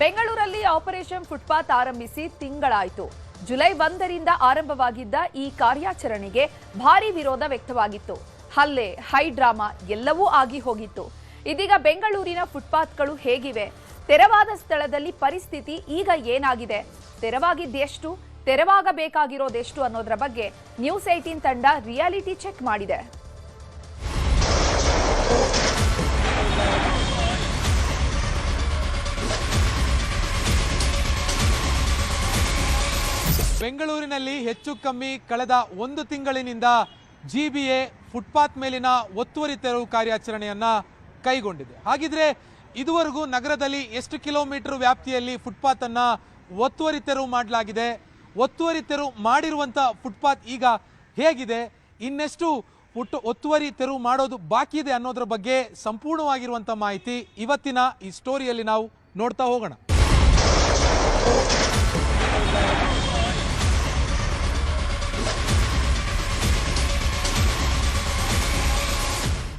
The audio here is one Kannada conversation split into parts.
ಬೆಂಗಳೂರಲ್ಲಿ ಆಪರೇಷನ್ ಫುಟ್ಪಾತ್ ಆರಂಭಿಸಿ ತಿಂಗಳಾಯಿತು. ಜುಲೈ 1ರಿಂದ ಆರಂಭವಾಗಿದ್ದ ಈ ಕಾರ್ಯಾಚರಣೆಗೆ ಭಾರಿ ವಿರೋಧ ವ್ಯಕ್ತವಾಗಿತ್ತು. ಹಲ್ಲೆ, ಹೈ ಡ್ರಾಮಾ ಎಲ್ಲವೂ ಆಗಿ ಹೋಗಿತ್ತು. ಇದೀಗ ಬೆಂಗಳೂರಿನ ಫುಟ್ಪಾತ್ಗಳು ಹೇಗಿವೆ? ತೆರವಾದ ಸ್ಥಳದಲ್ಲಿ ಪರಿಸ್ಥಿತಿ ಈಗ ಏನಾಗಿದೆ? ತೆರವಾಗಿದ್ದೆಷ್ಟು, ತೆರವಾಗಬೇಕಾಗಿರೋದೆಷ್ಟು ಅನ್ನೋದರ ಬಗ್ಗೆ ನ್ಯೂಸ್ 18 ತಂಡ ರಿಯಾಲಿಟಿ ಚೆಕ್ ಮಾಡಿದೆ. ಬೆಂಗಳೂರಿನಲ್ಲಿ ಹೆಚ್ಚು ಕಮ್ಮಿ ಕಳೆದ 1 ತಿಂಗಳಿನಿಂದ ಜಿಬಿಎ ಫುಟ್ಪಾತ್ ಮೇಲಿನ ಒತ್ತುವರಿ ತೆರವು ಕಾರ್ಯಾಚರಣೆಯನ್ನ ಕೈಗೊಂಡಿದೆ. ಹಾಗಿದ್ರೆ ಇದುವರೆಗೂ ನಗರದಲ್ಲಿ ಎಷ್ಟು ಕಿಲೋಮೀಟರ್ ವ್ಯಾಪ್ತಿಯಲ್ಲಿ ಫುಟ್ಪಾತ್ ಅನ್ನ ಒತ್ತುವರಿ ತೆರವು ಮಾಡಲಾಗಿದೆ? ಒತ್ತುವರಿ ತೆರವು ಮಾಡಿರುವಂತ ಫುಟ್ಪಾತ್ ಈಗ ಹೇಗಿದೆ? ಇನ್ನೆಷ್ಟು ಒತ್ತುವರಿ ತೆರವು ಮಾಡೋದು ಬಾಕಿ ಇದೆ ಅನ್ನೋದ್ರ ಬಗ್ಗೆ ಸಂಪೂರ್ಣವಾಗಿರುವಂತ ಮಾಹಿತಿ ಇವತ್ತಿನ ಈ ಸ್ಟೋರಿಯಲ್ಲಿ ನಾವು ನೋಡ್ತಾ ಹೋಗೋಣ.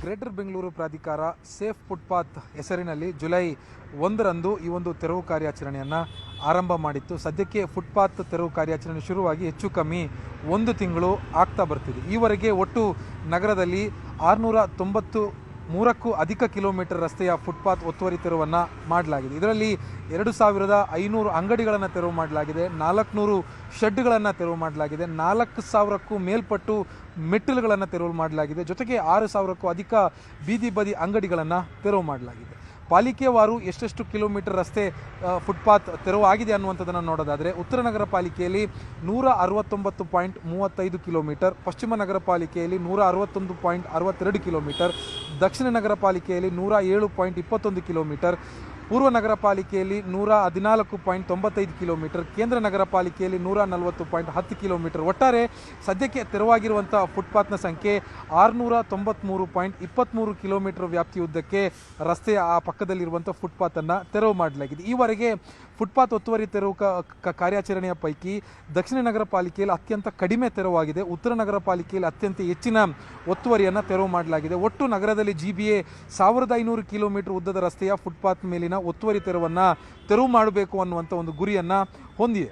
ಗ್ರೇಟರ್ ಬೆಂಗಳೂರು ಪ್ರಾಧಿಕಾರ ಸೇಫ್ ಫುಟ್ಪಾತ್ ಹೆಸರಿನಲ್ಲಿ ಜುಲೈ 1ರಂದು ಈ ಒಂದು ತೆರವು ಕಾರ್ಯಾಚರಣೆಯನ್ನು ಆರಂಭ ಮಾಡಿತ್ತು. ಸದ್ಯಕ್ಕೆ ಫುಟ್ಪಾತ್ ತೆರವು ಕಾರ್ಯಾಚರಣೆ ಶುರುವಾಗಿ ಹೆಚ್ಚು ಕಮ್ಮಿ 1 ತಿಂಗಳು ಆಗ್ತಾ ಬರ್ತಿದೆ. ಈವರೆಗೆ ಒಟ್ಟು ನಗರದಲ್ಲಿ 693ಕ್ಕೂ ಅಧಿಕ ಕಿಲೋಮೀಟರ್ ರಸ್ತೆಯ ಫುಟ್ಪಾತ್ ಒತ್ತುವರಿ ತೆರವನ್ನು ಮಾಡಲಾಗಿದೆ. ಇದರಲ್ಲಿ 2500 ಅಂಗಡಿಗಳನ್ನು ತೆರವು ಮಾಡಲಾಗಿದೆ, 400 ಶೆಡ್ಗಳನ್ನು ತೆರವು ಮಾಡಲಾಗಿದೆ, 4000ಕ್ಕೂ ಮೇಲ್ಪಟ್ಟು ಮೆಟ್ಟಿಲುಗಳನ್ನು ತೆರವು ಮಾಡಲಾಗಿದೆ, ಜೊತೆಗೆ 6000ಕ್ಕೂ ಅಧಿಕ ಬೀದಿ ಬದಿ ಅಂಗಡಿಗಳನ್ನು ತೆರವು ಮಾಡಲಾಗಿದೆ. ಪಾಲಿಕೆವಾರು ಎಷ್ಟೆಷ್ಟು ಕಿಲೋಮೀಟರ್ ರಸ್ತೆ ಫುಟ್ಪಾತ್ ತೆರವು ಆಗಿದೆ ಅನ್ನುವಂಥದ್ದನ್ನು ನೋಡೋದಾದರೆ ಉತ್ತರ ನಗರ ಪಾಲಿಕೆಯಲ್ಲಿ 169.35 ಕಿಲೋಮೀಟರ್, ಪಶ್ಚಿಮ ನಗರ ಪಾಲಿಕೆಯಲ್ಲಿ 161.62 ಕಿಲೋಮೀಟರ್, ದಕ್ಷಿಣ ನಗರ ಪಾಲಿಕೆಯಲ್ಲಿ 107.21 ಕಿಲೋಮೀಟರ್, ಪೂರ್ವ ನಗರ ಪಾಲಿಕೆಯಲ್ಲಿ 114.95 ಕಿಲೋಮೀಟರ್, ಕೇಂದ್ರ ನಗರ ಪಾಲಿಕೆಯಲ್ಲಿ 140.10 ಕಿಲೋಮೀಟರ್. ಒಟ್ಟಾರೆ ಸದ್ಯಕ್ಕೆ ತೆರವಾಗಿರುವಂಥ ಫುಟ್ಪಾತ್ನ ಸಂಖ್ಯೆ 693.23 ಕಿಲೋಮೀಟರ್ ವ್ಯಾಪ್ತಿಯುದ್ದಕ್ಕೆ ರಸ್ತೆಯ ಆ ಪಕ್ಕದಲ್ಲಿರುವಂಥ ಫುಟ್ಪಾತನ್ನು ತೆರವು ಮಾಡಲಾಗಿದೆ. ಈವರೆಗೆ ಫುಟ್ಪಾತ್ ಒತ್ತುವರಿ ತೆರವು ಕಾರ್ಯಾಚರಣೆಯ ಪೈಕಿ ದಕ್ಷಿಣ ನಗರ ಪಾಲಿಕೆಯಲ್ಲಿ ಅತ್ಯಂತ ಕಡಿಮೆ ತೆರವಾಗಿದೆ, ಉತ್ತರ ನಗರ ಪಾಲಿಕೆಯಲ್ಲಿ ಅತ್ಯಂತ ಹೆಚ್ಚಿನ ಒತ್ತುವರಿಯನ್ನು ತೆರವು ಮಾಡಲಾಗಿದೆ. ಒಟ್ಟು ನಗರದಲ್ಲಿ ಜಿಬಿಎ 1500 ಕಿಲೋಮೀಟರ್ ಉದ್ದದ ರಸ್ತೆಯ ಫುಟ್ಪಾತ್ ಮೇಲಿನ ಒತ್ತುವರಿ ತೆರವನ್ನು ತೆರವು ಮಾಡಬೇಕು ಅನ್ನುವಂಥ ಒಂದು ಗುರಿಯನ್ನು ಹೊಂದಿದೆ.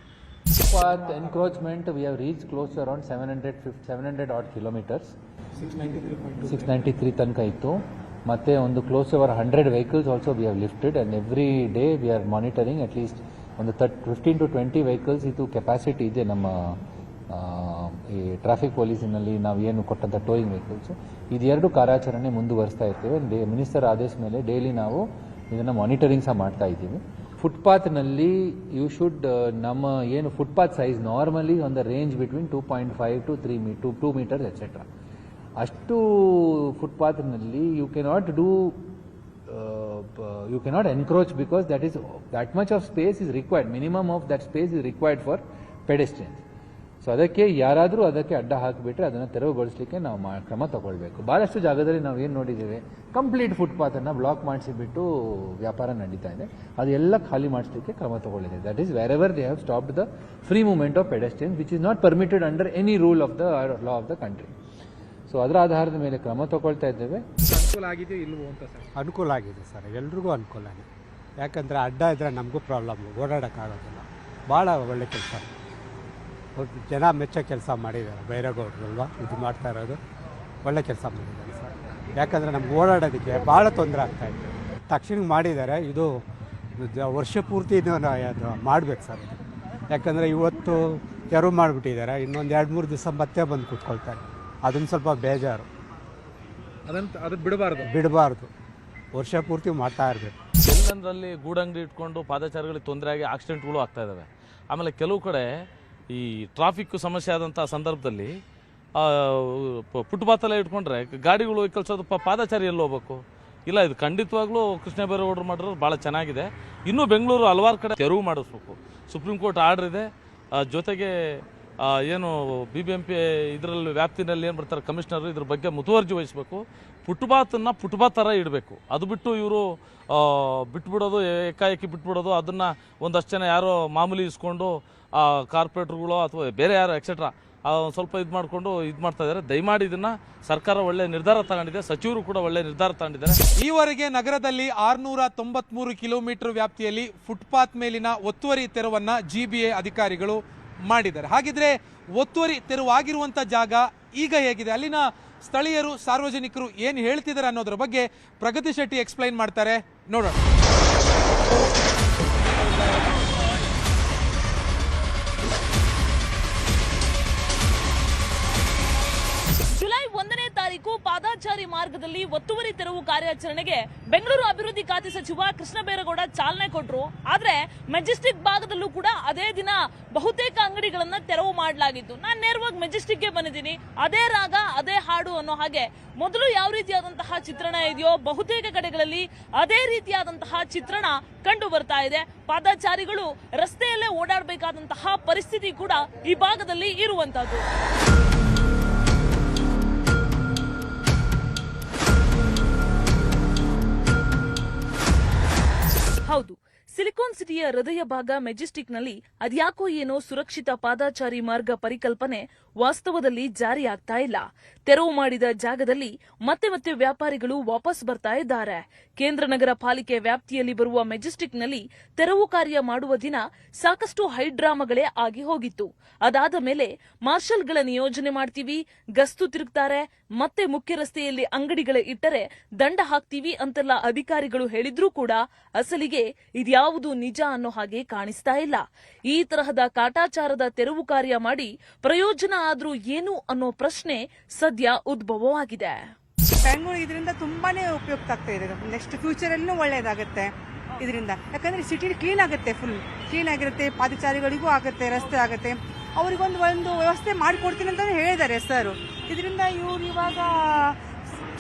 Footpath encroachment we have reached close to around 700 odd kilometers, 693 ತನಕ ಇತ್ತು. ಮತ್ತೆ ಒಂದು close over 100 vehicles also we have lifted, and every day we are monitoring at least ಒಂದು 15 to 20 vehicles ಇದು ಕೆಪಾಸಿಟಿ ಇದೆ ನಮ್ಮ ಈ ಟ್ರಾಫಿಕ್ ಪೊಲೀಸಿನಲ್ಲಿ ನಾವು ಏನು ಕೊಟ್ಟಂಥ ಟೋಯಿಂಗ್ ವೆಹಿಕಲ್ಸ್. ಇದೆರಡು ಕಾರ್ಯಾಚರಣೆ ಮುಂದುವರಿಸ್ತಾ ಇರ್ತೇವೆ. ಮಿನಿಸ್ಟರ್ ಆದೇಶ ಮೇಲೆ ಡೈಲಿ ನಾವು ಇದನ್ನು ಮಾನಿಟರಿಂಗ್ ಸಹ ಮಾಡ್ತಾ ಇದ್ದೀವಿ. ಫುಟ್ಪಾತ್ನಲ್ಲಿ ಯು ಶುಡ್ ನಮ್ಮ ಏನು footpath size normally on the range between 2.5 to 2 meters etcetera. ಅಷ್ಟು ಫುಟ್ಪಾತ್ನಲ್ಲಿ you cannot encroach because that much of space is required. Minimum of that space is required for pedestrians. So ಅದಕ್ಕೆ ಯಾರಾದರೂ ಅದಕ್ಕೆ ಅಡ್ಡ ಹಾಕಿಬಿಟ್ರೆ ಅದನ್ನು ತೆರವುಗೊಳಿಸಲಿಕ್ಕೆ ನಾವು ಕ್ರಮ ತಗೊಳ್ಬೇಕು. ಭಾಳಷ್ಟು ಜಾಗದಲ್ಲಿ ನಾವು ಏನು ನೋಡಿದ್ದೇವೆ, ಕಂಪ್ಲೀಟ್ ಫುಟ್ಪಾತನ್ನು ಬ್ಲಾಕ್ ಮಾಡಿಸಿಬಿಟ್ಟು ವ್ಯಾಪಾರ ನಡೀತಾ ಇದೆ. ಅದೆಲ್ಲ ಖಾಲಿ ಮಾಡಿಸಲಿಕ್ಕೆ ಕ್ರಮ ತಗೊಳ್ಳಿದೆ. That is wherever they have stopped the free movement of pedestrians which is not permitted under any rule of the law of the country. So ಅದರ ಆಧಾರದ ಮೇಲೆ ಕ್ರಮ ತಗೊಳ್ತಾ ಇದ್ದೇವೆ. ಅನುಕೂಲ ಆಗಿದೆ ಇಲ್ವೋ ಅಂತ ಸರ್? ಅನುಕೂಲ ಆಗಿದೆ ಸರ್, ಎಲ್ರಿಗೂ ಅನುಕೂಲ ಆಗಿದೆ. ಯಾಕಂದರೆ ಅಡ್ಡ ಇದ್ದರೆ ನಮಗೂ ಪ್ರಾಬ್ಲಮ್, ಓಡಾಡೋಕ್ಕಾಗೋದಿಲ್ಲ. ಭಾಳ ಒಳ್ಳೆ ಕೆಲಸ, ಜನ ಮೆಚ್ಚೋ ಕೆಲಸ ಮಾಡಿದ್ದಾರೆ ಬೈರೇಗೌಡರು ಅಲ್ವಾ ಇದು ಮಾಡ್ತಾ ಇರೋದು. ಒಳ್ಳೆ ಕೆಲಸ ಮಾಡಿದ್ದಾರೆ ಸರ್, ಯಾಕಂದರೆ ನಮ್ಗೆ ಓಡಾಡೋದಕ್ಕೆ ಭಾಳ ತೊಂದರೆ ಆಗ್ತಾಯಿದೆ. ತಕ್ಷಣ ಮಾಡಿದ್ದಾರೆ, ಇದು ವರ್ಷ ಪೂರ್ತಿ ಅದು ಮಾಡಬೇಕು ಸರ್ ಇದು. ಯಾಕಂದರೆ ಇವತ್ತು ತೆರವು ಮಾಡಿಬಿಟ್ಟಿದ್ದಾರೆ, ಇನ್ನೊಂದು 2-3 ದಿವಸ ಮತ್ತೆ ಬಂದು ಕೂತ್ಕೊಳ್ತಾರೆ. ಅದನ್ನು ಸ್ವಲ್ಪ ಬೇಜಾರು, ಅದು ಬಿಡಬಾರ್ದು, ವರ್ಷ ಪೂರ್ತಿ ಮಾಡ್ತಾ ಇರಬೇಕು. ಎಲ್ಲಂದ್ರಲ್ಲಿ ಗೂಡಂಗಡಿ ಇಟ್ಕೊಂಡು ಪಾದಚಾರಿಗಳಿಗೆ ತೊಂದರೆ ಆಗಿ ಆಕ್ಸಿಡೆಂಟ್ಗಳು ಆಗ್ತಾ ಇದ್ದಾವೆ. ಆಮೇಲೆ ಕೆಲವು ಕಡೆ ಈ ಟ್ರಾಫಿಕ್ ಸಮಸ್ಯೆ ಆದಂಥ ಸಂದರ್ಭದಲ್ಲಿ ಫುಟ್ಪಾತಲ್ಲೇ ಇಟ್ಕೊಂಡ್ರೆ ಗಾಡಿಗಳು ಕಳಿಸೋದು ಪಾದಚಾರಿ ಎಲ್ಲಿ ಹೋಗ್ಬೇಕು? ಇಲ್ಲ, ಇದು ಖಂಡಿತವಾಗ್ಲೂ ಕೃಷ್ಣ ಬೈರೇಗೌಡರು ಮಾಡಿರೋದು ಭಾಳ ಚೆನ್ನಾಗಿದೆ. ಇನ್ನೂ ಬೆಂಗಳೂರು ಹಲವಾರು ಕಡೆ ತೆರವು ಮಾಡಿಸ್ಬೇಕು. ಸುಪ್ರೀಂ ಕೋರ್ಟ್ ಆರ್ಡರ್ ಇದೆ. ಜೊತೆಗೆ ಏನು BBMP ಇದರಲ್ಲಿ ವ್ಯಾಪ್ತಿನಲ್ಲಿ ಏನು ಬರ್ತಾರೆ ಕಮಿಷನರು, ಇದ್ರ ಬಗ್ಗೆ ಮುತುವರ್ಜಿ ವಹಿಸಬೇಕು. ಫುಟ್ಪಾತನ್ನು ಫುಟ್ಪಾತ್ ಥರ ಇಡಬೇಕು. ಅದು ಬಿಟ್ಟು ಇವರು ಬಿಟ್ಬಿಡೋದು, ಏಕಾಏಕಿ ಬಿಟ್ಬಿಡೋದು, ಅದನ್ನು ಒಂದಷ್ಟು ಜನ ಯಾರೋ ಮಾಮೂಲಿ ಇಸ್ಕೊಂಡು ಕಾರ್ಪೊರೇಟ್ರುಗಳು ಅಥವಾ ಬೇರೆ ಯಾರು ಎಕ್ಸೆಟ್ರಾ ಸ್ವಲ್ಪ ಇದು ಮಾಡಿಕೊಂಡು ಇದು ಮಾಡ್ತಾ ಇದ್ದಾರೆ. ದಯಮಾಡಿ ಇದನ್ನು ಸರ್ಕಾರ ಒಳ್ಳೆ ನಿರ್ಧಾರ ತಗೊಂಡಿದೆ, ಸಚಿವರು ಕೂಡ ಒಳ್ಳೆ ನಿರ್ಧಾರ ತಗೊಂಡಿದ್ದಾರೆ. ಈವರೆಗೆ ನಗರದಲ್ಲಿ 693 ಕಿಲೋಮೀಟರ್ ವ್ಯಾಪ್ತಿಯಲ್ಲಿ ಫುಟ್ಪಾತ್ ಮೇಲಿನ ಒತ್ತುವರಿ ತೆರವನ್ನು GBA ಅಧಿಕಾರಿಗಳು ಮಾಡಿದ್ದಾರೆ. ಹಾಗಿದ್ರೆ ಒತ್ತುವರಿ ತೆರವಾಗಿರುವಂಥ ಜಾಗ ಈಗ ಹೇಗಿದೆ, ಅಲ್ಲಿನ ಸ್ಥಳೀಯರು ಸಾರ್ವಜನಿಕರು ಏನು ಹೇಳ್ತಿದ್ದಾರೆ ಅನ್ನೋದ್ರ ಬಗ್ಗೆ ಪ್ರಗತಿ ಶೆಟ್ಟಿ ಎಕ್ಸ್ಪ್ಲೈನ್ ಮಾಡ್ತಾರೆ, ನೋಡೋಣ. ಜುಲೈ 1ನೇ ತಾರೀಕು ಪಾದಾಚಾರಿ ಮಾರ್ಗದಲ್ಲಿ ಒತ್ತುವರಿ ತೆರವು ಕಾರ್ಯಾಚರಣೆಗೆ ಬೆಂಗಳೂರು ಅಭಿವೃದ್ಧಿ ಖಾತೆ ಸಚಿವ ಕೃಷ್ಣ ಬೈರೇಗೌಡ ಚಾಲನೆ ಕೊಟ್ಟರು. ಆದ್ರೆ ಮೆಜೆಸ್ಟಿಕ್ ಭಾಗದಲ್ಲೂ ಕೂಡ ಅದೇ ದಿನ ಬಹುತೇಕ ಅಂಗಡಿಗಳನ್ನ ತೆರವು ಮಾಡಲಾಗಿತ್ತು. ನಾನು ನೇರವಾಗಿ ಮೆಜೆಸ್ಟಿಕ್ಗೆ ಬಂದಿದ್ದೀನಿ. ಅದೇ ರಾಗ ಅದೇ ಹಾಡು ಅನ್ನೋ ಹಾಗೆ ಮೊದಲು ಯಾವ ರೀತಿಯಾದಂತಹ ಚಿತ್ರಣ ಇದೆಯೋ ಬಹುತೇಕ ಕಡೆಗಳಲ್ಲಿ ಅದೇ ರೀತಿಯಾದಂತಹ ಚಿತ್ರಣ ಕಂಡು ಬರ್ತಾ ಇದೆ. ಪಾದಾಚಾರಿಗಳು ರಸ್ತೆಯಲ್ಲೇ ಓಡಾಡಬೇಕಾದಂತಹ ಪರಿಸ್ಥಿತಿ ಕೂಡ ಈ ಭಾಗದಲ್ಲಿ ಇರುವಂತದ್ದು. ಹೌದು, ಸಿಲಿಕಾನ್ ಸಿಟಿಯ ಹೃದಯ ಭಾಗ ಮೆಜೆಸ್ಟಿಕ್ನಲ್ಲಿ ಅದ್ಯಾಕೋ ಏನೋ ಸುರಕ್ಷಿತ ಪಾದಾಚಾರಿ ಮಾರ್ಗ ಪರಿಕಲ್ಪನೆ ವಾಸ್ತವದಲ್ಲಿ ಜಾರಿಯಾಗ್ತಾ ಇಲ್ಲ. ತೆರವು ಮಾಡಿದ ಜಾಗದಲ್ಲಿ ಮತ್ತೆ ಮತ್ತೆ ವ್ಯಾಪಾರಿಗಳು ವಾಪಸ್ ಬರ್ತಾ ಇದ್ದಾರೆ. ಕೇಂದ್ರ ನಗರ ಪಾಲಿಕೆ ವ್ಯಾಪ್ತಿಯಲ್ಲಿ ಬರುವ ಮೆಜೆಸ್ಟಿಕ್ನಲ್ಲಿ ತೆರವು ಕಾರ್ಯ ಮಾಡುವ ದಿನ ಸಾಕಷ್ಟು ಹೈಡ್ರಾಮಾಗಳೇ ಆಗಿ ಹೋಗಿತ್ತು. ಅದಾದ ಮೇಲೆ ಮಾರ್ಷಲ್ಗಳ ನಿಯೋಜನೆ ಮಾಡ್ತೀವಿ, ಗಸ್ತು ತಿರುಗ್ತಾರೆ, ಮತ್ತೆ ಮುಖ್ಯ ರಸ್ತೆಯಲ್ಲಿ ಅಂಗಡಿಗಳ ಇಟ್ಟರೆ ದಂಡ ಹಾಕ್ತೀವಿ ಅಂತೆಲ್ಲ ಅಧಿಕಾರಿಗಳು ಹೇಳಿದ್ರೂ ಕೂಡ ಅಸಲಿಗೆ ಇದ್ಯಾವುದು ನಿಜ ಅನ್ನೋ ಹಾಗೆ ಕಾಣಿಸ್ತಾ ಇಲ್ಲ. ಈ ತರಹದ ಕಾಟಾಚಾರದ ತೆರವು ಕಾರ್ಯ ಮಾಡಿ ಪ್ರಯೋಜನ ಆದ್ರೂ ಏನು ಅನ್ನೋ ಪ್ರಶ್ನೆ ಸದ್ಯ ಉದ್ಭವವಾಗಿದೆ. ಬೆಂಗಳೂರು ಇದರಿಂದ ತುಂಬಾನೇ ಉಪಯುಕ್ತ ಆಗ್ತಾ ಇದೆ. ನೆಕ್ಸ್ಟ್ ಫ್ಯೂಚರ್ ಅಲ್ಲೂ ಒಳ್ಳೇದಾಗುತ್ತೆ ಇದರಿಂದ. ಯಾಕಂದ್ರೆ ಸಿಟಿ ಕ್ಲೀನ್ ಆಗುತ್ತೆ, ಫುಲ್ ಕ್ಲೀನ್ ಆಗಿರುತ್ತೆ, ಪಾದಚಾರಿಗಳಿಗೂ ಆಗುತ್ತೆ, ರಸ್ತೆ ಆಗುತ್ತೆ. ಅವ್ರಿಗೊಂದು ವ್ಯವಸ್ಥೆ ಮಾಡಿಕೊಡ್ತೀನಿ ಅಂತ ಹೇಳಿದ್ದಾರೆ ಸರ್. ಇದರಿಂದ ಇವ್ರು ಇವಾಗ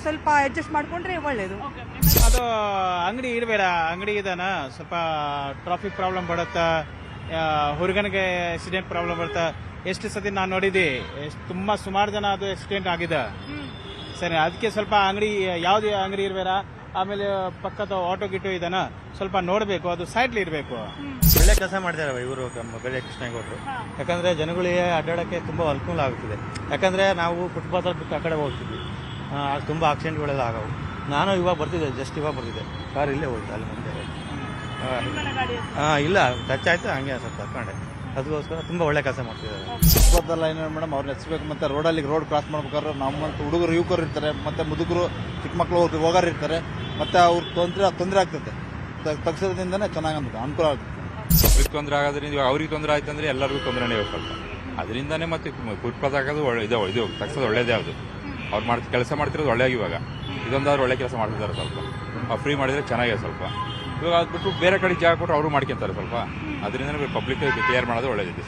ಸ್ವಲ್ಪ ಅಡ್ಜಸ್ಟ್ ಮಾಡ್ಕೊಂಡ್ರೆ ಒಳ್ಳೇದು. ಅದು ಅಂಗಡಿ ಇಡಬೇಡ, ಅಂಗಡಿ ಇದಾನ ಸ್ವಲ್ಪ ಟ್ರಾಫಿಕ್ ಪ್ರಾಬ್ಲಮ್ ಬರುತ್ತೆ, ಹುಡುಗನಿಗೆ ಆಕ್ಸಿಡೆಂಟ್ ಪ್ರಾಬ್ಲಮ್ ಬರುತ್ತೆ. ಎಷ್ಟು ಸತಿ ನಾನು ನೋಡಿದ್ದೆ, ತುಂಬಾ ಸುಮಾರು ಜನ ಅದು ಆಕ್ಸಿಡೆಂಟ್ ಆಗಿದೆ. ಸರಿ, ಅದಕ್ಕೆ ಸ್ವಲ್ಪ ಅಂಗಡಿ ಯಾವ್ದು ಅಂಗಡಿ ಇರಬೇಡ. ಆಮೇಲೆ ಪಕ್ಕದ ಆಟೋ ಗಿಟೋ ಇದನ್ನ ಸ್ವಲ್ಪ ನೋಡಬೇಕು, ಅದು ಸೈಡ್ಲಿ ಇರಬೇಕು. ಒಳ್ಳೆ ಕೆಲಸ ಮಾಡ್ತಾರೆ ಇವರು ಬೆಳೆ ಕೃಷ್ಣೇಗೌಡರು. ಯಾಕಂದ್ರೆ ಜನಗಳಿಗೆ ಅಡ್ಡಾಡಕ್ಕೆ ತುಂಬಾ ಅನುಕೂಲ ಆಗುತ್ತದೆ. ಯಾಕಂದ್ರೆ ನಾವು ಫುಟ್ಪಾತ್ ಬಿಟ್ಟು ಆ ಕಡೆ ಹೋಗ್ತಿದ್ವಿ, ತುಂಬಾ ಆಕ್ಸಿಡೆಂಟ್ಗಳೆಲ್ಲ ಆಗವು. ನಾನು ಇವಾಗ ಬರ್ತಿದ್ದೆ, ಜಸ್ಟ್ ಇವಾಗ ಬರ್ತಿದ್ದೆ, ಕಾರ್ ಇಲ್ಲೇ ಹೋಯ್ತು ಅಲ್ಲಿ ಮುಂದೆ. ಇಲ್ಲ ಟಚ್ ಆಯ್ತು, ಹಂಗೆ ಸ್ವಲ್ಪ ತಕೊಂಡೆ. ಅದಕ್ಕೋಸ್ಕರ ತುಂಬಾ ಒಳ್ಳೆ ಕೆಲಸ ಮಾಡ್ತಿದ್ದಾರೆ. ಫುಟ್ಪಾತ್ ಏನು ಮೇಡಮ್, ಅವ್ರನ್ನ ಹೆಚ್ಚಬೇಕು. ಮತ್ತೆ ರೋಡ್ ಕ್ರಾಸ್ ಮಾಡ್ಬೇಕಾದ್ರೆ ನಮ್ಮಂತ ಹುಡುಗರು ಯುವಕರು ಇರ್ತಾರೆ, ಮತ್ತೆ ಮುದುಕರು ಚಿಕ್ಕ ಮಕ್ಕಳು ಹೋಗಾರ ಇರ್ತಾರೆ, ಮತ್ತೆ ಅವ್ರಿಗೆ ತೊಂದರೆ ಆಗ್ತದೆ. ತಗ್ಸೋದ್ರಿಂದನೇ ಚೆನ್ನಾಗಿ ಅನುಕೂಲ ಆಗ್ತದೆ. ಅವ್ರಿಗೆ ತೊಂದರೆ ಆಗೋದ್ರಿಂದ ಅವ್ರಿಗೆ ತೊಂದರೆ ಆಯ್ತು ಅಂದ್ರೆ ಎಲ್ಲರಿಗೂ ತೊಂದರೆನೇ ಸ್ವಲ್ಪ. ಅದರಿಂದಾನೇ ಮತ್ತೆ ಫುಟ್ಪಾತ್ ಹಾಕೋದು ಇದು ತಗ್ಸೋದು ಒಳ್ಳೇದೇ. ಅದು ಅವ್ರು ಕೆಲಸ ಮಾಡ್ತಿರೋದು ಒಳ್ಳೆಯಾಗಿ. ಇವಾಗ ಇದೊಂದಾದ್ರು ಒಳ್ಳೆ ಕೆಲಸ ಮಾಡ್ತಿದ್ದಾರೆ. ಸ್ವಲ್ಪ ಫ್ರೀ ಮಾಡಿದ್ರೆ ಚೆನ್ನಾಗಿದೆ. ಸ್ವಲ್ಪ ಇವಾಗ ಅದ್ಬಿಟ್ಟು ಬೇರೆ ಕಡೆ ಜಾಗ ಕೊಟ್ಟು ಅವರು ಮಾಡ್ಕೊಂತಾರೆ ಸ್ವಲ್ಪ. ಅದರಿಂದ ಪಬ್ಲಿಕ್ ಕ್ಲಿಯರ್ ಮಾಡೋದು ಒಳ್ಳೇದಿದೆ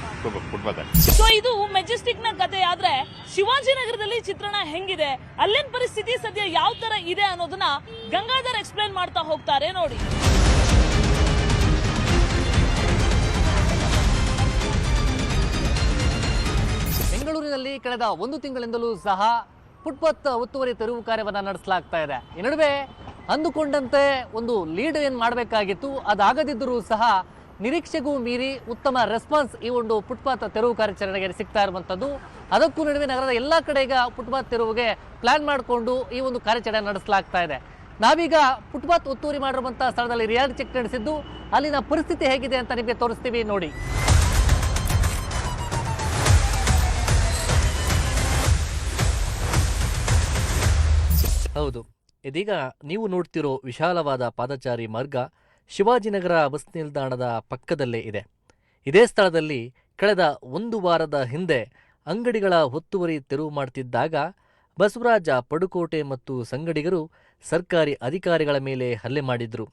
ಫುಟ್ಪಾತ್. ಸೊ ಇದು ಮೆಜೆಸ್ಟಿಕ್ ನ ಕತೆ. ಆದ್ರೆ ಶಿವಾಜಿನಗರದಲ್ಲಿ ಚಿತ್ರಣ ಹೆಂಗಿದೆ, ಅಲ್ಲಿನ ಪರಿಸ್ಥಿತಿ ಸದ್ಯ ಯಾವ ತರ ಇದೆ ಅನ್ನೋದನ್ನ ಗಂಗಾಧರ್ ಎಕ್ಸ್ಪ್ಲೈನ್ ಮಾಡ್ತಾ ಹೋಗ್ತಾರೆ, ನೋಡಿ. ಬೆಂಗಳೂರಿನಲ್ಲಿ ಕಳೆದ 1 ತಿಂಗಳಿಂದಲೂ ಸಹ ಫುಟ್ಪಾತ್ ಒತ್ತುವರಿ ತೆರವು ಕಾರ್ಯವನ್ನು ನಡೆಸಲಾಗ್ತಾ ಇದೆ. ಈ ನಡುವೆ ಅಂದುಕೊಂಡಂತೆ ಒಂದು ಲೀಡ್ ಏನು ಮಾಡಬೇಕಾಗಿತ್ತು, ಅದಾಗದಿದ್ದರೂ ಸಹ ನಿರೀಕ್ಷೆಗೂ ಮೀರಿ ಉತ್ತಮ ರೆಸ್ಪಾನ್ಸ್ ಈ ಒಂದು ಫುಟ್ಪಾತ್ ತೆರವು ಕಾರ್ಯಾಚರಣೆಗೆ ಸಿಗ್ತಾ ಇರುವಂಥದ್ದು. ಅದಕ್ಕೂ ನಡುವೆ ನಗರದ ಎಲ್ಲ ಕಡೆ ಈಗ ಫುಟ್ಪಾತ್ ತೆರವುಗೆ ಪ್ಲಾನ್ ಮಾಡಿಕೊಂಡು ಈ ಒಂದು ಕಾರ್ಯಾಚರಣೆ ನಡೆಸಲಾಗ್ತಾ ಇದೆ. ನಾವೀಗ ಫುಟ್ಪಾತ್ ಒತ್ತುವರಿ ಮಾಡಿರುವಂಥ ಸ್ಥಳದಲ್ಲಿ ರಿಯಾಲಿಟಿ ಚೆಕ್ ನಡೆಸಿದ್ದು ಅಲ್ಲಿನ ಪರಿಸ್ಥಿತಿ ಹೇಗಿದೆ ಅಂತ ನಿಮಗೆ ತೋರಿಸ್ತೀವಿ, ನೋಡಿ. ಹೌದು, ಇದೀಗ ನೀವು ನೋಡ್ತಿರೋ ವಿಶಾಲವಾದ ಪಾದಚಾರಿ ಮಾರ್ಗ ಶಿವಾಜಿನಗರ ಬಸ್ ನಿಲ್ದಾಣದ ಪಕ್ಕದಲ್ಲೇ ಇದೆ. ಇದೇ ಸ್ಥಳದಲ್ಲಿ ಕಳೆದ 1 ವಾರದ ಹಿಂದೆ ಅಂಗಡಿಗಳ ಒತ್ತುವರಿ ತೆರವು ಮಾಡ್ತಿದ್ದಾಗ ಬಸವರಾಜ ಪಡುಕೋಟೆ ಮತ್ತು ಸಂಗಡಿಗರು ಸರ್ಕಾರಿ ಅಧಿಕಾರಿಗಳ ಮೇಲೆ ಹಲ್ಲೆ ಮಾಡಿದ್ರು.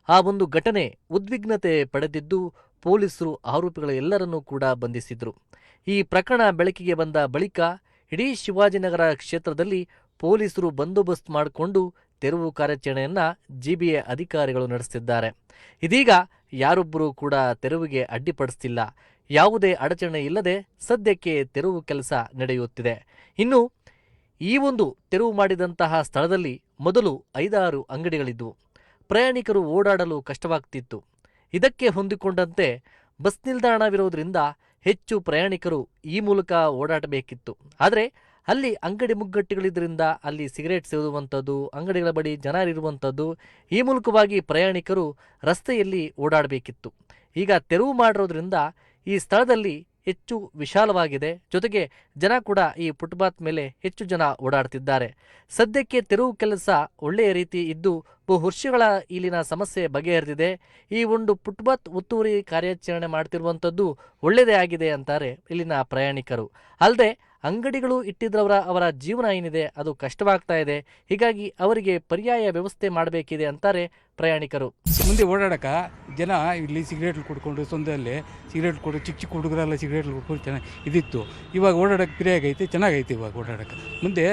ಆ ಒಂದು ಘಟನೆ ಉದ್ವಿಗ್ನತೆ ಪಡೆದಿದ್ದು ಪೊಲೀಸರು ಆರೋಪಿಗಳ ಎಲ್ಲರನ್ನೂ ಕೂಡ ಬಂಧಿಸಿದ್ರು. ಈ ಪ್ರಕರಣ ಬೆಳಕಿಗೆ ಬಂದ ಬಳಿಕ ಇಡೀ ಶಿವಾಜಿನಗರ ಕ್ಷೇತ್ರದಲ್ಲಿ ಪೊಲೀಸರು ಬಂದೋಬಸ್ತ್ ಮಾಡಿಕೊಂಡು ತೆರವು ಕಾರ್ಯಾಚರಣೆಯನ್ನ GBA ಅಧಿಕಾರಿಗಳು ನಡೆಸುತ್ತಿದ್ದಾರೆ. ಇದೀಗ ಯಾರೊಬ್ಬರೂ ಕೂಡ ತೆರವಿಗೆ ಅಡ್ಡಿಪಡಿಸ್ತಿಲ್ಲ. ಯಾವುದೇ ಅಡಚಣೆ ಇಲ್ಲದೆ ಸದ್ಯಕ್ಕೆ ತೆರವು ಕೆಲಸ ನಡೆಯುತ್ತಿದೆ. ಇನ್ನು ಈ ಒಂದು ತೆರವು ಮಾಡಿದಂತಹ ಸ್ಥಳದಲ್ಲಿ ಮೊದಲು 5-6 ಅಂಗಡಿಗಳಿದ್ವು. ಪ್ರಯಾಣಿಕರು ಓಡಾಡಲು ಕಷ್ಟವಾಗ್ತಿತ್ತು. ಇದಕ್ಕೆ ಹೊಂದಿಕೊಂಡಂತೆ ಬಸ್ ನಿಲ್ದಾಣವಿರೋದ್ರಿಂದ ಹೆಚ್ಚು ಪ್ರಯಾಣಿಕರು ಈ ಮೂಲಕ ಓಡಾಡಬೇಕಿತ್ತು. ಆದರೆ ಅಲ್ಲಿ ಅಂಗಡಿ ಮುಗ್ಗಟ್ಟುಗಳಿದ್ದರಿಂದ ಅಲ್ಲಿ ಸಿಗರೇಟ್ ಸೇದುವಂಥದ್ದು, ಅಂಗಡಿಗಳ ಬಳಿ ಜನ ಇರುವಂಥದ್ದು, ಈ ಮೂಲಕವಾಗಿ ಪ್ರಯಾಣಿಕರು ರಸ್ತೆಯಲ್ಲಿ ಓಡಾಡಬೇಕಿತ್ತು. ಈಗ ತೆರವು ಮಾಡಿರೋದ್ರಿಂದ ಈ ಸ್ಥಳದಲ್ಲಿ ಹೆಚ್ಚು ವಿಶಾಲವಾಗಿದೆ. ಜೊತೆಗೆ ಜನ ಕೂಡ ಈ ಫುಟ್ಪಾತ್ ಮೇಲೆ ಹೆಚ್ಚು ಜನ ಓಡಾಡ್ತಿದ್ದಾರೆ. ಸದ್ಯಕ್ಕೆ ತೆರವು ಕೆಲಸ ಒಳ್ಳೆಯ ರೀತಿ ಇದ್ದು ಬಹು ವರ್ಷಗಳ ಇಲ್ಲಿನ ಸಮಸ್ಯೆ ಬಗೆಹರಿದಿದೆ. ಈ ಒಂದು ಫುಟ್ಪಾತ್ ಒತ್ತುವರಿ ಕಾರ್ಯಾಚರಣೆ ಮಾಡ್ತಿರುವಂಥದ್ದು ಒಳ್ಳೆಯದೇ ಆಗಿದೆ ಅಂತಾರೆ ಇಲ್ಲಿನ ಪ್ರಯಾಣಿಕರು. ಅಲ್ಲದೆ ಅಂಗಡಿಗಳು ಇಟ್ಟಿದ್ರವರ ಅವರ ಜೀವನ ಏನಿದೆ ಅದು ಕಷ್ಟವಾಗ್ತಾ ಇದೆ. ಹೀಗಾಗಿ ಅವರಿಗೆ ಪರ್ಯಾಯ ವ್ಯವಸ್ಥೆ ಮಾಡಬೇಕಿದೆ ಅಂತಾರೆ ಪ್ರಯಾಣಿಕರು. ಮುಂದೆ ಓಡಾಡಕ ಜನ ಇಲ್ಲಿ ಸಿಗರೇಟ್ ಕುಡ್ಕೊಂಡು ಸೊಂದಲ್ಲಿ ಸಿಗರೇಟ್ ಕೊಡು, ಚಿಕ್ಕ ಚಿಕ್ಕ ಹುಡುಗರೆಲ್ಲ ಸಿಗರೇಟ್ ಕುಡ್ಕೊಂಡು ಚೆನ್ನಾಗಿ ಇದಿತ್ತು. ಇವಾಗ ಓಡಾಡಕ್ಕೆ ಫ್ರೀಯಾಗೈತೆ, ಚೆನ್ನಾಗೈತೆ ಇವಾಗ ಓಡಾಡಕ್ಕೆ. ಮುಂದೆ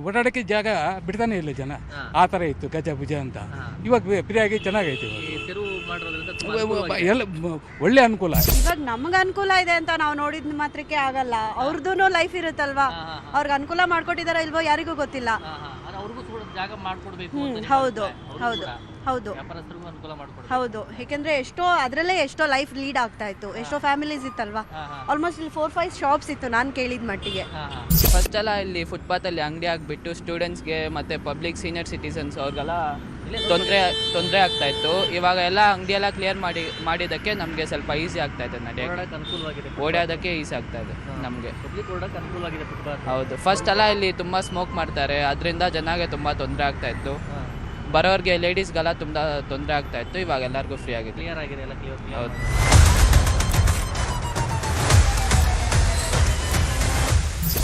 ಓಡಾಡಕ್ಕೆ ಜಾಗ ಬಿಡ್ತಾನೆ ಇಲ್ಲ ಜನ, ಆ ಥರ ಇತ್ತು ಗಜ ಭುಜ ಅಂತ. ಇವಾಗ ಫ್ರೀಯಾಗಿ ಚೆನ್ನಾಗೈತೆ. ಇವಾಗ ಎಲ್ಲ ಒಳ್ಳೆ ಅನುಕೂಲ. ಇವಾಗ ನಮ್ಗೆ ಅನುಕೂಲ ಇದೆ ಅಂತ ನಾವು ನೋಡಿದ ಮಾತ್ರಕ್ಕೆ ಆಗಲ್ಲ. ಅವ್ರದ್ದು ಲೈಫ್ ಇರುತ್ತಲ್ವಾ, ಅವ್ರಿಗೆ ಅನುಕೂಲ ಮಾಡ್ಕೊಟ್ಟಿದಾರ ಇಲ್ವೋ ಯಾರಿಗೂ ಗೊತ್ತಿಲ್ಲ. ಹೌದು ಹೌದು ಹೌದು ಹೌದು. ಯಾಕೆಂದ್ರೆ ಅದರಲ್ಲೇ ಎಷ್ಟೋ ಲೈಫ್ ಲೀಡ್ ಆಗ್ತಾ ಇತ್ತು, ಎಷ್ಟೋ ಫ್ಯಾಮಿಲೀಸ್ ಇತ್ತಲ್ವಾ. ಆಲ್ಮೋಸ್ಟ್ ಇಲ್ಲಿ 4-5 ಶಾಪ್ಸ್ ಇತ್ತು ನಾನು ಕೇಳಿದ ಮಟ್ಟಿಗೆ. ಫಸ್ಟ್ ಎಲ್ಲ ಇಲ್ಲಿ ಫುಟ್ಪಾತಲ್ಲಿ ಅಂಗಡಿ ಆಗಿಬಿಟ್ಟು ಸ್ಟೂಡೆಂಟ್ಸ್ಗೆ ಮತ್ತು ಪಬ್ಲಿಕ್ ಸೀನಿಯರ್ ಸಿಟಿಸನ್ಸ್ ಅವ್ರಿಗೆಲ್ಲ ತೊಂದರೆ ಆಗ್ತಾ ಇತ್ತು. ಇವಾಗ ಎಲ್ಲ ಅಂಗಡಿ ಎಲ್ಲ ಕ್ಲಿಯರ್ ಮಾಡಿದ್ದಕ್ಕೆ ನಮಗೆ ಸ್ವಲ್ಪ ಈಸಿ ಆಗ್ತಾ ಇದೆ, ಓಡಾಡೋದಕ್ಕೆ ಈಸಿ ಆಗ್ತಾ ಇದೆ ನಮಗೆ. ಹೌದು, ಫಸ್ಟ್ ಎಲ್ಲ ಇಲ್ಲಿ ತುಂಬ ಸ್ಮೋಕ್ ಮಾಡ್ತಾರೆ, ಅದರಿಂದ ಜನಗೆ ತುಂಬ ತೊಂದರೆ ಆಗ್ತಾ ಇತ್ತು. ಬರೋರಿಗೆ ಲೇಡೀಸ್ಗೆಲ್ಲ ತುಂಬ ತೊಂದರೆ ಆಗ್ತಾ ಇತ್ತು. ಇವಾಗ ಎಲ್ಲರಿಗೂ ಫ್ರೀ ಆಗಿದೆ, ಕ್ಲಿಯರ್ ಆಗಿದೆ ಎಲ್ಲ. ಹೌದು.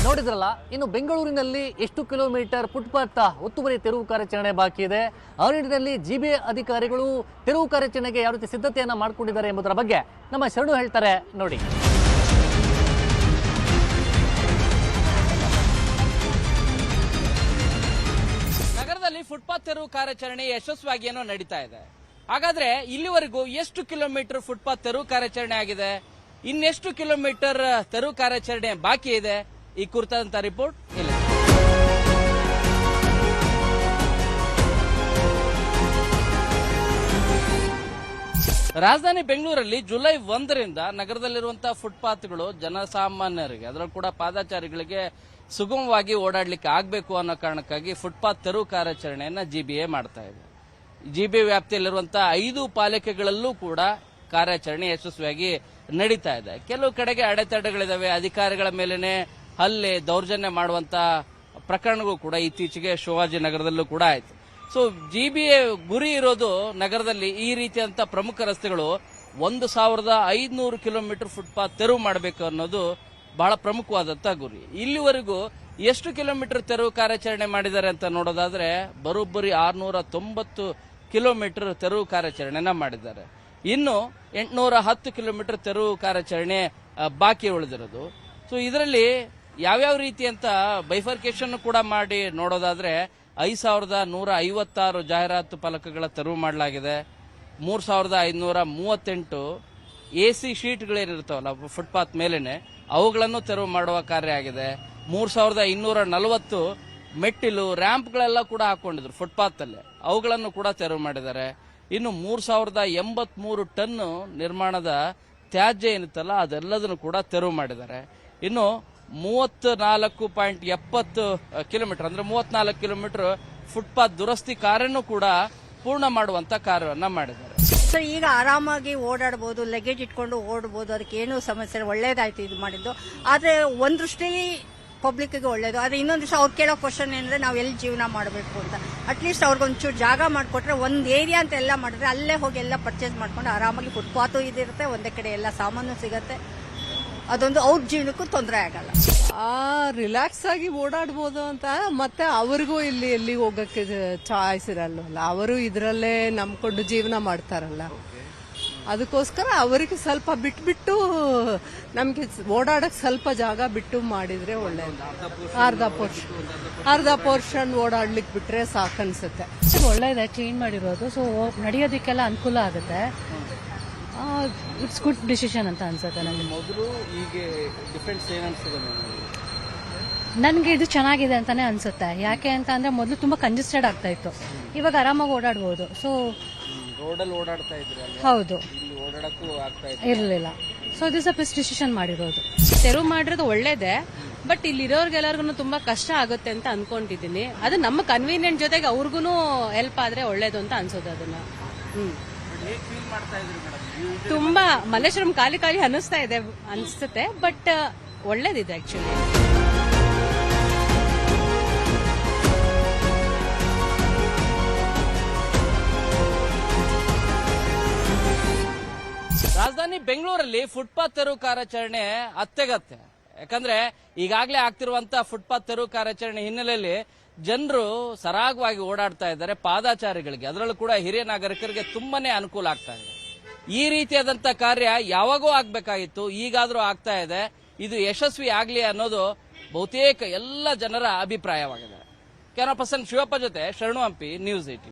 ನೋಡಿದ್ರಲ್ಲ, ಇನ್ನು ಬೆಂಗಳೂರಿನಲ್ಲಿ ಎಷ್ಟು ಕಿಲೋಮೀಟರ್ ಫುಟ್ಪಾತ್ ಒತ್ತುವರಿ ತೆರವು ಕಾರ್ಯಾಚರಣೆ ಬಾಕಿ ಇದೆ, ಆ ನಿಟ್ಟಿನಲ್ಲಿ ಜಿಬಿಎ ಅಧಿಕಾರಿಗಳು ತೆರವು ಕಾರ್ಯಾಚರಣೆಗೆ ಯಾವ ರೀತಿ ಸಿದ್ಧತೆಯನ್ನು ಮಾಡಿಕೊಂಡಿದ್ದಾರೆ ಎಂಬುದರ ಬಗ್ಗೆ ನಮ್ಮ ಶರಣು ಹೇಳ್ತಾರೆ ನೋಡಿ. ನಗರದಲ್ಲಿ ಫುಟ್ಪಾತ್ ತೆರವು ಕಾರ್ಯಾಚರಣೆ ಯಶಸ್ವಿಯಾಗಿ ಏನೋ ನಡೀತಾ ಇದೆ. ಹಾಗಾದ್ರೆ ಇಲ್ಲಿವರೆಗೂ ಎಷ್ಟು ಕಿಲೋಮೀಟರ್ ಫುಟ್ಪಾತ್ ತೆರವು ಕಾರ್ಯಾಚರಣೆ ಆಗಿದೆ, ಇನ್ನೆಷ್ಟು ಕಿಲೋಮೀಟರ್ ತೆರವು ಕಾರ್ಯಾಚರಣೆ ಬಾಕಿ ಇದೆ, ಈ ಕುರಿತಾದಂತ ರಿಪೋರ್ಟ್ ಇಲ್ಲ. ರಾಜಧಾನಿ ಬೆಂಗಳೂರಲ್ಲಿ ಜುಲೈ 1ರಿಂದ ನಗರದಲ್ಲಿರುವಂತಹ ಫುಟ್ಪಾತ್ಗಳು ಜನಸಾಮಾನ್ಯರಿಗೆ, ಅದರಲ್ಲೂ ಕೂಡ ಪಾದಚಾರಿಗಳಿಗೆ ಸುಗಮವಾಗಿ ಓಡಾಡ್ಲಿಕ್ಕೆ ಆಗಬೇಕು ಅನ್ನೋ ಕಾರಣಕ್ಕಾಗಿ ಫುಟ್ಪಾತ್ ತೆರವು ಕಾರ್ಯಾಚರಣೆಯನ್ನ ಜಿಬಿಎ ಮಾಡ್ತಾ ಇದೆ. ಜಿಬಿಎ ವ್ಯಾಪ್ತಿಯಲ್ಲಿರುವಂತಹ 5 ಪಾಲಿಕೆಗಳಲ್ಲೂ ಕೂಡ ಕಾರ್ಯಾಚರಣೆ ಯಶಸ್ವಿಯಾಗಿ ನಡೀತಾ ಇದೆ. ಕೆಲವು ಕಡೆಗೆ ಅಡೆತಡೆಗಳಿದಾವೆ, ಅಧಿಕಾರಿಗಳ ಮೇಲೇನೆ ಹಲ್ಲೆ ದೌರ್ಜನ್ಯ ಮಾಡುವಂತ ಪ್ರಕರಣಗಳು ಕೂಡ ಇತ್ತೀಚೆಗೆ ಶಿವಾಜಿನಗರದಲ್ಲೂ ಕೂಡ ಆಯ್ತು. ಸೊ ಜಿಬಿಎ ಗುರಿ ಇರೋದು ನಗರದಲ್ಲಿ ಈ ರೀತಿಯಂತ ಪ್ರಮುಖ ರಸ್ತೆಗಳು 1500 ಕಿಲೋಮೀಟರ್ ಫುಟ್ಪಾತ್ ತೆರವು ಮಾಡಬೇಕು ಅನ್ನೋದು ಬಹಳ ಪ್ರಮುಖವಾದಂತ ಗುರಿ. ಇಲ್ಲಿವರೆಗೂ ಎಷ್ಟು ಕಿಲೋಮೀಟರ್ ತೆರವು ಕಾರ್ಯಾಚರಣೆ ಮಾಡಿದ್ದಾರೆ ಅಂತ ನೋಡೋದಾದ್ರೆ ಬರೋಬ್ಬರಿ 690 ಕಿಲೋಮೀಟರ್ ತೆರವು ಕಾರ್ಯಾಚರಣೆನ ಮಾಡಿದ್ದಾರೆ. ಇನ್ನು 810 ಕಿಲೋಮೀಟರ್ ತೆರವು ಕಾರ್ಯಾಚರಣೆ ಬಾಕಿ ಉಳಿದಿರೋದು. ಸೊ ಇದರಲ್ಲಿ ಯಾವ್ಯಾವ ರೀತಿ ಅಂತ ಬೈಫರ್ಕೇಶನ್ ಕೂಡ ಮಾಡಿ ನೋಡೋದಾದ್ರೆ 5156 ಜಾಹೀರಾತು ಫಲಕಗಳ ತೆರವು ಮಾಡಲಾಗಿದೆ. 3538 AC ಶೀಟ್ಗಳೇನಿರ್ತಾವಲ್ಲ ಫುಟ್ಪಾತ್ ಮೇಲೇನೆ ಅವುಗಳನ್ನು ತೆರವು ಮಾಡುವ ಕಾರ್ಯ ಆಗಿದೆ. 3240 ಮೆಟ್ಟಿಲು ರ್ಯಾಂಪ್ಗಳೆಲ್ಲ ಕೂಡ ಹಾಕೊಂಡಿದ್ರು ಫುಟ್ಪಾತ್ ಅಲ್ಲೇ, ಅವುಗಳನ್ನು ಕೂಡ ತೆರವು ಮಾಡಿದ್ದಾರೆ. ಇನ್ನು 3083 ಟನ್ ನಿರ್ಮಾಣದ ತ್ಯಾಜ್ಯ ಏನಿತ್ತಲ್ಲ ಅದೆಲ್ಲದನ್ನು ಕೂಡ ತೆರವು ಮಾಡಿದ್ದಾರೆ. ಇನ್ನು 34.70 ಕಿಲೋಮೀಟರ್ ಅಂದ್ರೆ 34 ಕಿಲೋಮೀಟರ್ ಫುಟ್ಪಾತ್ ದುರಸ್ತಿ ಕಾರ್ಯನೂ ಕೂಡ ಪೂರ್ಣ ಮಾಡುವಂತ ಕಾರ್ಯವನ್ನ ಮಾಡಿದ್ದಾರೆ. ಸೊ ಈಗ ಆರಾಮಾಗಿ ಓಡಾಡ್ಬೋದು, ಲಗೇಜ್ ಇಟ್ಕೊಂಡು ಓಡಬಹುದು, ಅದಕ್ಕೆ ಏನೂ ಸಮಸ್ಯೆ ಒಳ್ಳೇದಾಯ್ತು ಇದು ಮಾಡಿದ್ದು. ಆದ್ರೆ ಒಂದ್ ದೃಷ್ಟಿ ಪಬ್ಲಿಕ್ಗೆ ಒಳ್ಳೇದು. ಆದ್ರೆ ಇನ್ನೊಂದು ದಿವಸ ಅವ್ರು ಕೇಳೋ ಕ್ವಶನ್ ಏನಂದ್ರೆ ನಾವು ಎಲ್ಲಿ ಜೀವನ ಮಾಡಬೇಕು ಅಂತ. ಅಟ್ಲೀಸ್ಟ್ ಅವ್ರಿಗೊಂಚೂರು ಜಾಗ ಮಾಡಿಕೊಟ್ರೆ, ಒಂದು ಏರಿಯಾ ಅಂತ ಎಲ್ಲ ಮಾಡಿದ್ರೆ ಅಲ್ಲೇ ಹೋಗಿ ಎಲ್ಲ ಪರ್ಚೇಸ್ ಮಾಡ್ಕೊಂಡು ಆರಾಮಾಗಿ ಫುಟ್ಪಾತು ಇದಿರುತ್ತೆ, ಒಂದೇ ಕಡೆ ಎಲ್ಲ ಸಾಮಾನು ಸಿಗತ್ತೆ, ಅದೊಂದು ಅವ್ರ ಜೀವನಕ್ಕೂ ತೊಂದರೆ ಆಗಲ್ಲ. ರಿಲ್ಯಾಕ್ಸ್ ಆಗಿ ಓಡಾಡ್ಬೋದು ಅಂತ. ಮತ್ತೆ ಅವ್ರಿಗೂ ಇಲ್ಲಿ ಎಲ್ಲಿ ಹೋಗಕ್ಕೆ ಚಾಯ್ಸ್ ಇರಲ್ವಲ್ಲ, ಅವರು ಇದರಲ್ಲೇ ನಂಬ್ಕೊಂಡು ಜೀವನ ಮಾಡ್ತಾರಲ್ಲ, ಅದಕ್ಕೋಸ್ಕರ ಅವರಿಗೆ ಸ್ವಲ್ಪ ಬಿಟ್ಬಿಟ್ಟು ನಮ್ಗೆ ಓಡಾಡಕ್ ಸ್ವಲ್ಪ ಜಾಗ ಬಿಟ್ಟು ಮಾಡಿದ್ರೆ ಒಳ್ಳೇದು. ಅರ್ಧ ಪೋರ್ಷನ್ ಓಡಾಡ್ಲಿಕ್ಕೆ ಬಿಟ್ರೆ ಸಾಕನ್ಸುತ್ತೆ. ಒಳ್ಳೇದೆ ಕ್ಲೀನ್ ಮಾಡಿರೋದು, ಸೊ ನಡೆಯೋದಕ್ಕೆಲ್ಲ ಅನುಕೂಲ ಆಗುತ್ತೆ. ಇಟ್ಸ್ ಗುಡ್ ಡಿಸಿಷನ್ ಅಂತ ಅನ್ಸುತ್ತೆ ನನಗೆ. ಮೊದಲು ಈಗ ಡಿಫ್ರೆನ್ಸ್ ಏನು ಅನ್ಸುತ್ತೆ ನನಗೆ? ಇದು ಚೆನ್ನಾಗಿದೆ ಅಂತಾನೆ ಅನ್ಸುತ್ತೆ. ಯಾಕೆ ಅಂತ ಅಂದ್ರೆ ಮೊದಲು ತುಂಬಾ ಕಂಜೆಸ್ಟೆಡ್ ಆಗ್ತಾ ಇತ್ತು, ಇವಾಗ ಆರಾಮಾಗಿ ಓಡಾಡ್ಬೋದು. ಸೊ ರೋಡಲ್ಲಿ ಓಡಾಡ್ತಾ ಇದ್ರೆ ಹೌದು, ಇಲ್ಲಿ ಓಡಾಡಕ್ಕೂ ಆಗ್ತಾ ಇರಲಿಲ್ಲ. So this a best decision ಮಾಡಿರೋದು. ತೆರವು ಮಾಡಿರೋದು ಒಳ್ಳೇದೇ, ಬಟ್ ಇಲ್ಲಿರೋರ್ಗೆಲ್ಲರಿಗೂ ತುಂಬಾ ಕಷ್ಟ ಆಗುತ್ತೆ ಅಂತ ಅನ್ಕೊಂಡಿದ್ದೀನಿ. ಅದು ನಮ್ಮ ಕನ್ವೀನಿಯಂಟ್ ಜೊತೆಗೆ ಅವ್ರಿಗೂ ಹೆಲ್ಪ್ ಆದ್ರೆ ಒಳ್ಳೇದು ಅಂತ ಅನ್ಸೋದು ಅದನ್ನ. ತುಂಬಾ ಮಲ್ಲೇಶ್ವರಂ ಖಾಲಿ ಖಾಲಿ ಅನ್ನಿಸ್ತಾ ಇದೆ ಅನ್ಸುತ್ತೆ, ಬಟ್ ಒಳ್ಳೇದಿದೆ ಆಕ್ಚುಲಿ. ರಾಜಧಾನಿ ಬೆಂಗಳೂರಲ್ಲಿ ಫುಟ್ಪಾತ್ ತೆರವು ಕಾರ್ಯಾಚರಣೆ ಅತ್ತೆಗತ್ತೆ. ಯಾಕಂದ್ರೆ ಈಗಾಗಲೇ ಆಗ್ತಿರುವಂತಹ ಫುಟ್ಪಾತ್ ತೆರವು ಕಾರ್ಯಾಚರಣೆ ಹಿನ್ನೆಲೆಯಲ್ಲಿ ಜನರು ಸರಾಗವಾಗಿ ಓಡಾಡ್ತಾ ಇದ್ದಾರೆ. ಪಾದಾಚಾರಿಗಳಿಗೆ, ಅದರಲ್ಲೂ ಕೂಡ ಹಿರಿಯ ನಾಗರಿಕರಿಗೆ ತುಂಬಾನೇ ಅನುಕೂಲ ಆಗ್ತಾ ಇದೆ. ಈ ರೀತಿಯಾದಂತ ಕಾರ್ಯ ಯಾವಾಗೋ ಆಗ್ಬೇಕಾಗಿತ್ತು, ಈಗಾದ್ರೂ ಆಗ್ತಾ ಇದೆ. ಇದು ಯಶಸ್ವಿ ಆಗ್ಲಿ ಅನ್ನೋದು ಬಹುತೇಕ ಎಲ್ಲ ಜನರ ಅಭಿಪ್ರಾಯವಾಗಿದೆ. ಕ್ಯಾಮರಾ ಪರ್ಸನ್ ಶಿವಪ್ಪ ಜೊತೆ ಶರಣು ಹಂಪಿ, ನ್ಯೂಸ್ 18.